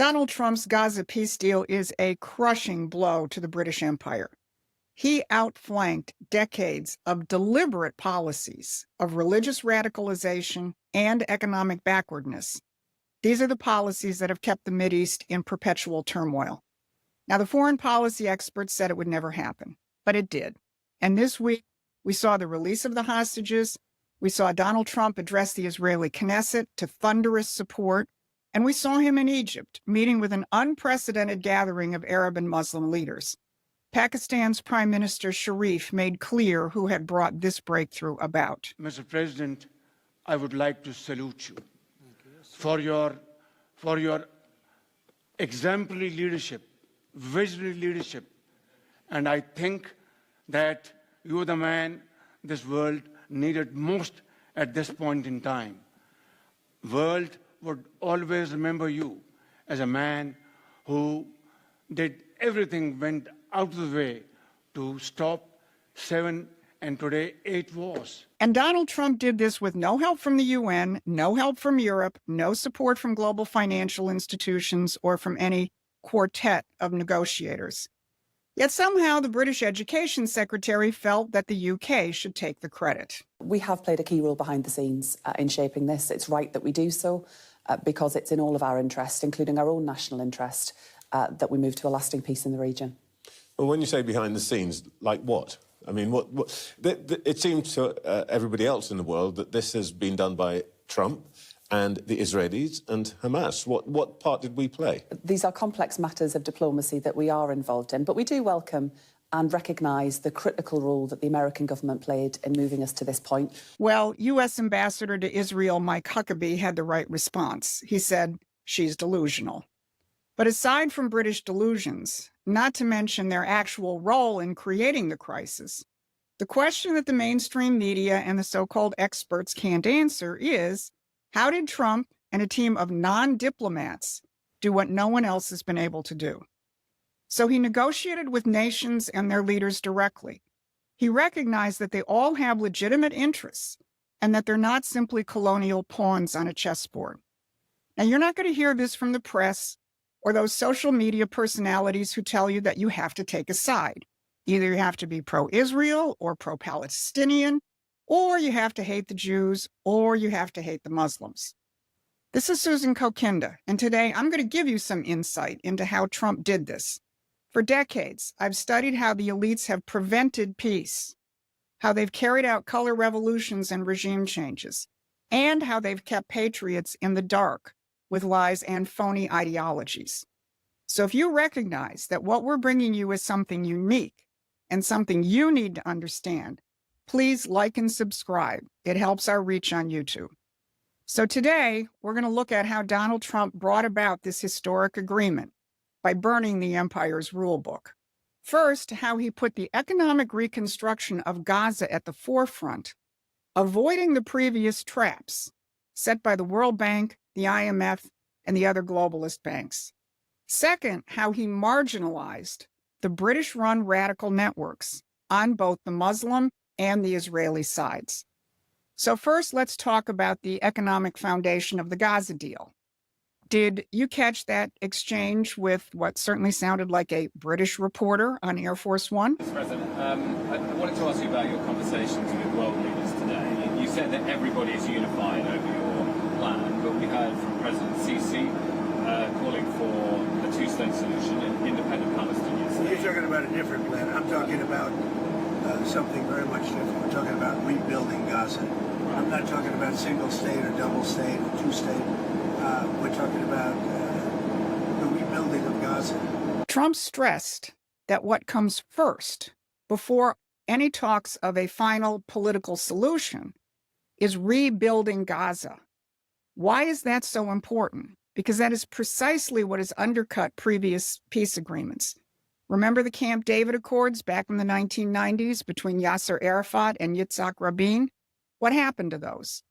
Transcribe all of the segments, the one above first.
Donald Trump's Gaza peace deal is a crushing blow to the British Empire. He outflanked decades of deliberate policies of religious radicalization and economic backwardness. These are the policies that have kept the Mideast in perpetual turmoil. Now, the foreign policy experts said it would never happen, but it did. And this week, we saw the release of the hostages. We saw Donald Trump address the Israeli Knesset to thunderous support. And we saw him in Egypt, meeting with an unprecedented gathering of Arab and Muslim leaders. Pakistan's Prime Minister Sharif made clear who had brought this breakthrough about. Mr. President, I would like to salute you for your exemplary leadership, visionary leadership. And I think that you're the man this world needed most at this point in time. World would always remember you as a man who did everything, went out of the way to stop 7 and today 8 wars. And Donald Trump did this with no help from the UN, no help from Europe, no support from global financial institutions or from any quartet of negotiators. Yet somehow the British Education Secretary felt that the UK should take the credit. We have played a key role behind the scenes in shaping this. It's right that we do so because it's in all of our interest, including our own national interest, that we move to a lasting peace in the region. Well, when you say behind the scenes, like what? I mean, it seems to everybody else in the world that this has been done by Trump and the Israelis and Hamas. What part did we play? These are complex matters of diplomacy that we are involved in, but we do welcome and recognise the critical role that the American government played in moving us to this point. Well, U.S. Ambassador to Israel Mike Huckabee had the right response. He said, she's delusional. But aside from British delusions, not to mention their actual role in creating the crisis, the question that the mainstream media and the so-called experts can't answer is, how did Trump and a team of non-diplomats do what no one else has been able to do? So he negotiated with nations and their leaders directly. He recognized that they all have legitimate interests and that they're not simply colonial pawns on a chessboard. Now, you're not going to hear this from the press or those social media personalities who tell you that you have to take a side. Either you have to be pro-Israel or pro-Palestinian, or you have to hate the Jews, or you have to hate the Muslims. This is Susan Kokinda, and today I'm going to give you some insight into how Trump did this. For decades, I've studied how the elites have prevented peace, how they've carried out color revolutions and regime changes, and how they've kept patriots in the dark with lies and phony ideologies. So if you recognize that what we're bringing you is something unique and something you need to understand, please like and subscribe. It helps our reach on YouTube. So today, we're going to look at how Donald Trump brought about this historic agreement by burning the empire's rulebook. First, how he put the economic reconstruction of Gaza at the forefront, avoiding the previous traps set by the World Bank, the IMF, and the other globalist banks. Second, how he marginalized the British-run radical networks on both the Muslim and the Israeli sides. So first, let's talk about the economic foundation of the Gaza deal. Did you catch that exchange with what certainly sounded like a British reporter on Air Force One? Mr. President, I wanted to ask you about your conversations with world leaders today. You said that everybody is unified over your plan, but we heard from President Sisi calling for a two-state solution and independent Palestinian state. You're talking about a different plan. I'm talking about something very much different. We're talking about rebuilding Gaza. Right. I'm not talking about single state or double state or two-state. We're talking about the rebuilding of Gaza. Trump stressed that what comes first, before any talks of a final political solution, is rebuilding Gaza. Why is that so important? Because that is precisely what has undercut previous peace agreements. Remember the Camp David Accords back in the 1990s between Yasser Arafat and Yitzhak Rabin? What happened to those?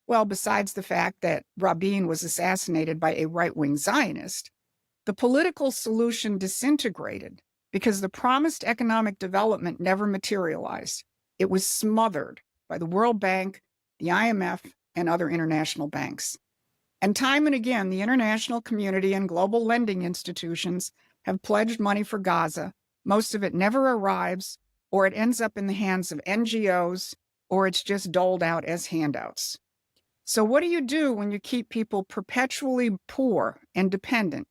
Well, besides the fact that Rabin was assassinated by a right-wing Zionist, the political solution disintegrated because the promised economic development never materialized. It was smothered by the World Bank, the IMF, and other international banks. And time and again, the international community and global lending institutions have pledged money for Gaza. Most of it never arrives, or it ends up in the hands of NGOs, or it's just doled out as handouts. So what do you do when you keep people perpetually poor and dependent?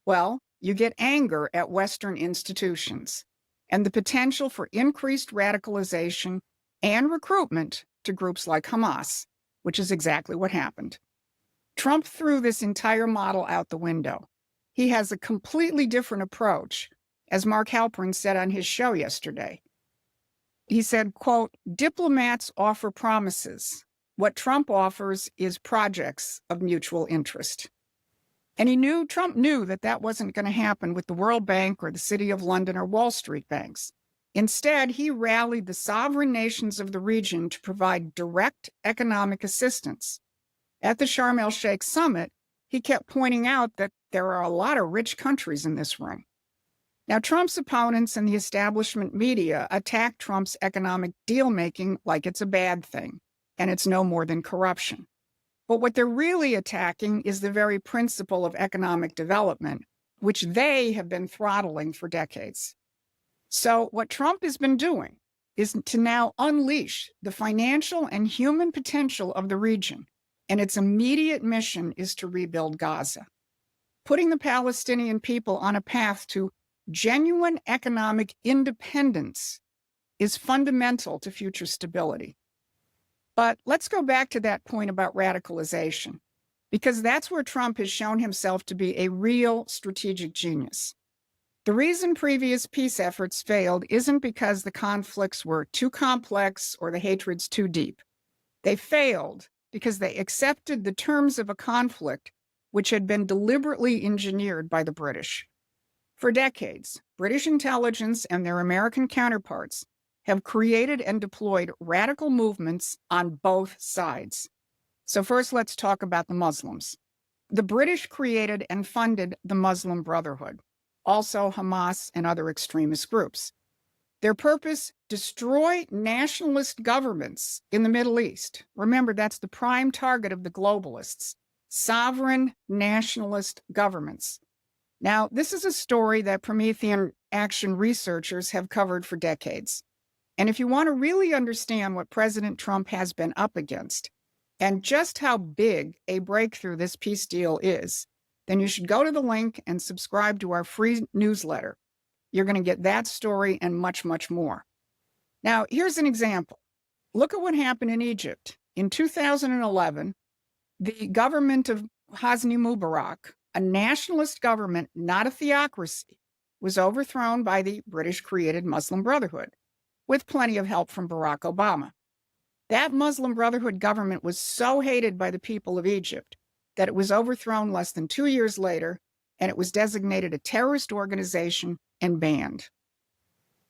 Well, you get anger at Western institutions and the potential for increased radicalization and recruitment to groups like Hamas, which is exactly what happened. Trump threw this entire model out the window. He has a completely different approach, as Mark Halperin said on his show yesterday. He said, quote, "Diplomats offer promises. What Trump offers is projects of mutual interest." And Trump knew that that wasn't going to happen with the World Bank or the City of London or Wall Street banks. Instead, he rallied the sovereign nations of the region to provide direct economic assistance. At the Sharm el-Sheikh summit, he kept pointing out that there are a lot of rich countries in this room. Now, Trump's opponents and the establishment media attack Trump's economic deal-making like it's a bad thing, and it's no more than corruption. But what they're really attacking is the very principle of economic development, which they have been throttling for decades. So what Trump has been doing is to now unleash the financial and human potential of the region, and its immediate mission is to rebuild Gaza, putting the Palestinian people on a path to genuine economic independence is fundamental to future stability. But let's go back to that point about radicalization, because that's where Trump has shown himself to be a real strategic genius. The reason previous peace efforts failed isn't because the conflicts were too complex or the hatreds too deep. They failed because they accepted the terms of a conflict which had been deliberately engineered by the British. For decades, British intelligence and their American counterparts have created and deployed radical movements on both sides. So first, let's talk about the Muslims. The British created and funded the Muslim Brotherhood, also Hamas and other extremist groups. Their purpose, destroy nationalist governments in the Middle East. Remember, that's the prime target of the globalists, sovereign nationalist governments. Now, this is a story that Promethean Action researchers have covered for decades. And if you want to really understand what President Trump has been up against and just how big a breakthrough this peace deal is, then you should go to the link and subscribe to our free newsletter. You're going to get that story and much, much more. Now, here's an example. Look at what happened in Egypt. In 2011, the government of Hosni Mubarak, a nationalist government, not a theocracy, was overthrown by the British-created Muslim Brotherhood, with plenty of help from Barack Obama. That Muslim Brotherhood government was so hated by the people of Egypt that it was overthrown less than 2 years later, and it was designated a terrorist organization and banned.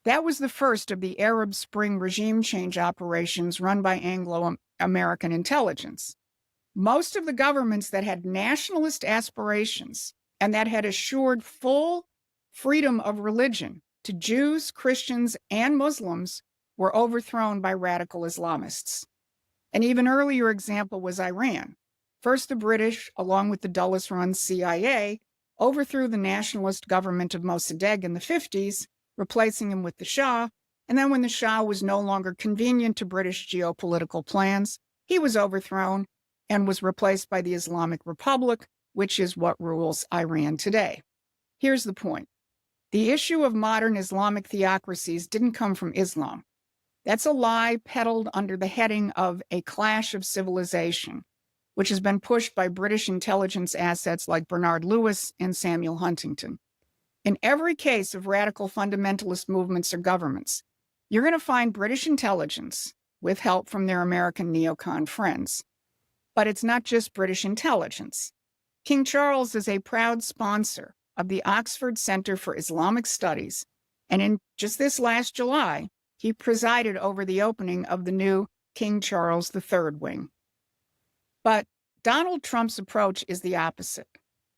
That was the first of the Arab Spring regime change operations run by Anglo-American intelligence. Most of the governments that had nationalist aspirations and that had assured full freedom of religion to Jews, Christians, and Muslims were overthrown by radical Islamists. An even earlier example was Iran. First, the British, along with the Dulles-run CIA, overthrew the nationalist government of Mossadegh in the 50s, replacing him with the Shah, and then when the Shah was no longer convenient to British geopolitical plans, he was overthrown and was replaced by the Islamic Republic, which is what rules Iran today. Here's the point. The issue of modern Islamic theocracies didn't come from Islam. That's a lie peddled under the heading of a clash of civilization, which has been pushed by British intelligence assets like Bernard Lewis and Samuel Huntington. In every case of radical fundamentalist movements or governments, you're going to find British intelligence with help from their American neocon friends. But it's not just British intelligence. King Charles is a proud sponsor of the Oxford Center for Islamic Studies, and in just this last July, he presided over the opening of the new King Charles III wing. But Donald Trump's approach is the opposite.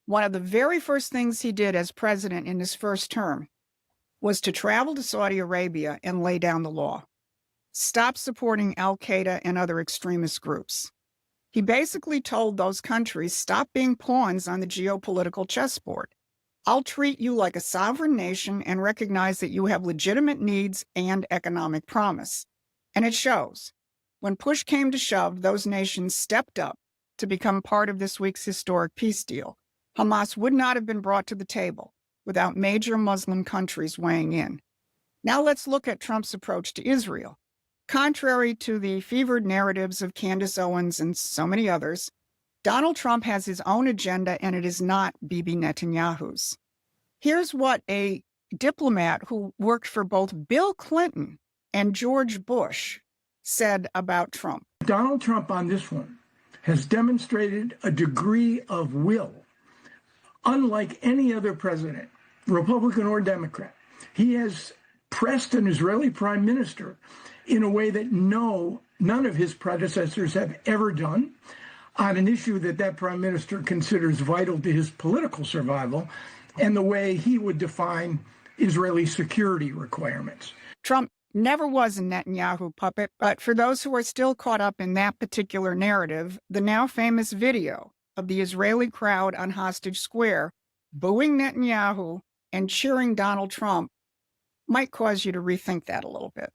One of the very first things he did as president in his first term was to travel to Saudi Arabia and lay down the law. Stop supporting al-Qaeda and other extremist groups. He basically told those countries, stop being pawns on the geopolitical chessboard. I'll treat you like a sovereign nation and recognize that you have legitimate needs and economic promise. And it shows. When push came to shove, those nations stepped up to become part of this week's historic peace deal. Hamas would not have been brought to the table without major Muslim countries weighing in. Now let's look at Trump's approach to Israel. Contrary to the fevered narratives of Candace Owens and so many others, Donald Trump has his own agenda, and it is not Bibi Netanyahu's. Here's what a diplomat who worked for both Bill Clinton and George Bush said about Trump. Donald Trump on this one has demonstrated a degree of will, unlike any other president, Republican or Democrat. He has pressed an Israeli prime minister in a way that none of his predecessors have ever done, on an issue that prime minister considers vital to his political survival and the way he would define Israeli security requirements. Trump never was a Netanyahu puppet, but for those who are still caught up in that particular narrative, the now famous video of the Israeli crowd on Hostage Square booing Netanyahu and cheering Donald Trump might cause you to rethink that a little bit.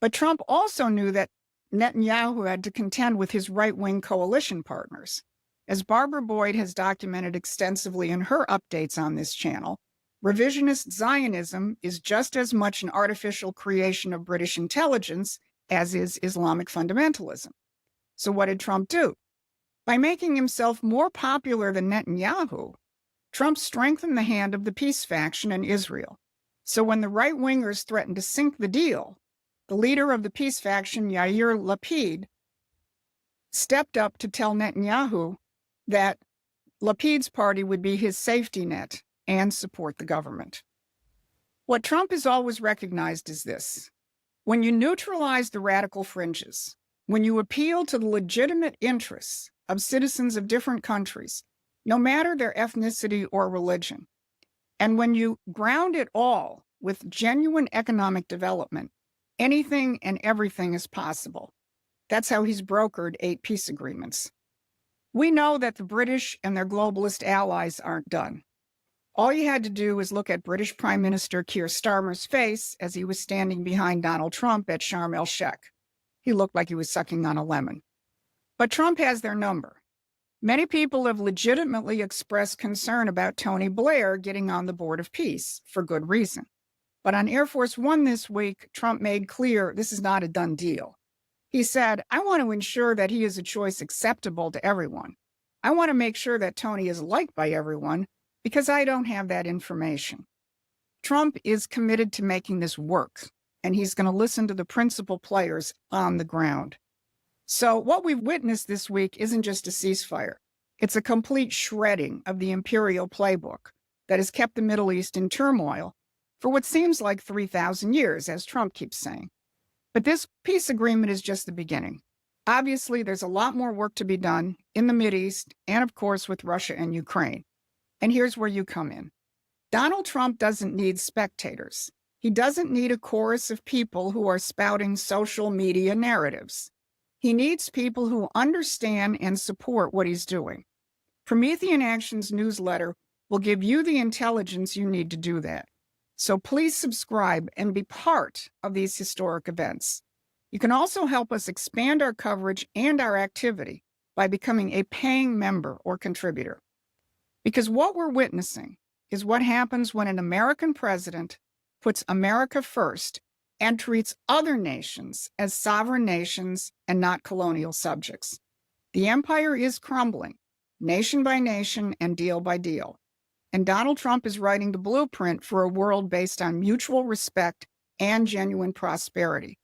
But Trump also knew that Netanyahu had to contend with his right-wing coalition partners. As Barbara Boyd has documented extensively in her updates on this channel, revisionist Zionism is just as much an artificial creation of British intelligence as is Islamic fundamentalism. So what did Trump do? By making himself more popular than Netanyahu, Trump strengthened the hand of the peace faction in Israel. So when the right-wingers threatened to sink the deal, the leader of the peace faction, Yair Lapid, stepped up to tell Netanyahu that Lapid's party would be his safety net and support the government. What Trump has always recognized is this: when you neutralize the radical fringes, when you appeal to the legitimate interests of citizens of different countries, no matter their ethnicity or religion, and when you ground it all with genuine economic development, anything and everything is possible. That's how he's brokered 8 peace agreements. We know that the British and their globalist allies aren't done. All you had to do was look at British Prime Minister Keir Starmer's face as he was standing behind Donald Trump at Sharm el-Sheikh. He looked like he was sucking on a lemon. But Trump has their number. Many people have legitimately expressed concern about Tony Blair getting on the Board of Peace, for good reason. But on Air Force One this week, Trump made clear this is not a done deal. He said, I want to ensure that he is a choice acceptable to everyone. I want to make sure that Tony is liked by everyone because I don't have that information. Trump is committed to making this work, and he's going to listen to the principal players on the ground. So what we've witnessed this week isn't just a ceasefire. It's a complete shredding of the imperial playbook that has kept the Middle East in turmoil for what seems like 3,000 years, as Trump keeps saying. But this peace agreement is just the beginning. Obviously, there's a lot more work to be done in the Mideast and, of course, with Russia and Ukraine. And here's where you come in. Donald Trump doesn't need spectators. He doesn't need a chorus of people who are spouting social media narratives. He needs people who understand and support what he's doing. Promethean Action's newsletter will give you the intelligence you need to do that. So please subscribe and be part of these historic events. You can also help us expand our coverage and our activity by becoming a paying member or contributor. Because what we're witnessing is what happens when an American president puts America first and treats other nations as sovereign nations and not colonial subjects. The empire is crumbling, nation by nation and deal by deal. And Donald Trump is writing the blueprint for a world based on mutual respect and genuine prosperity.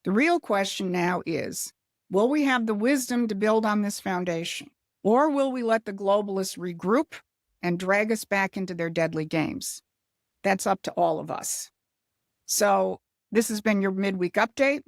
The real question now is, will we have the wisdom to build on this foundation? Or will we let the globalists regroup and drag us back into their deadly games? That's up to all of us. So this has been your midweek update.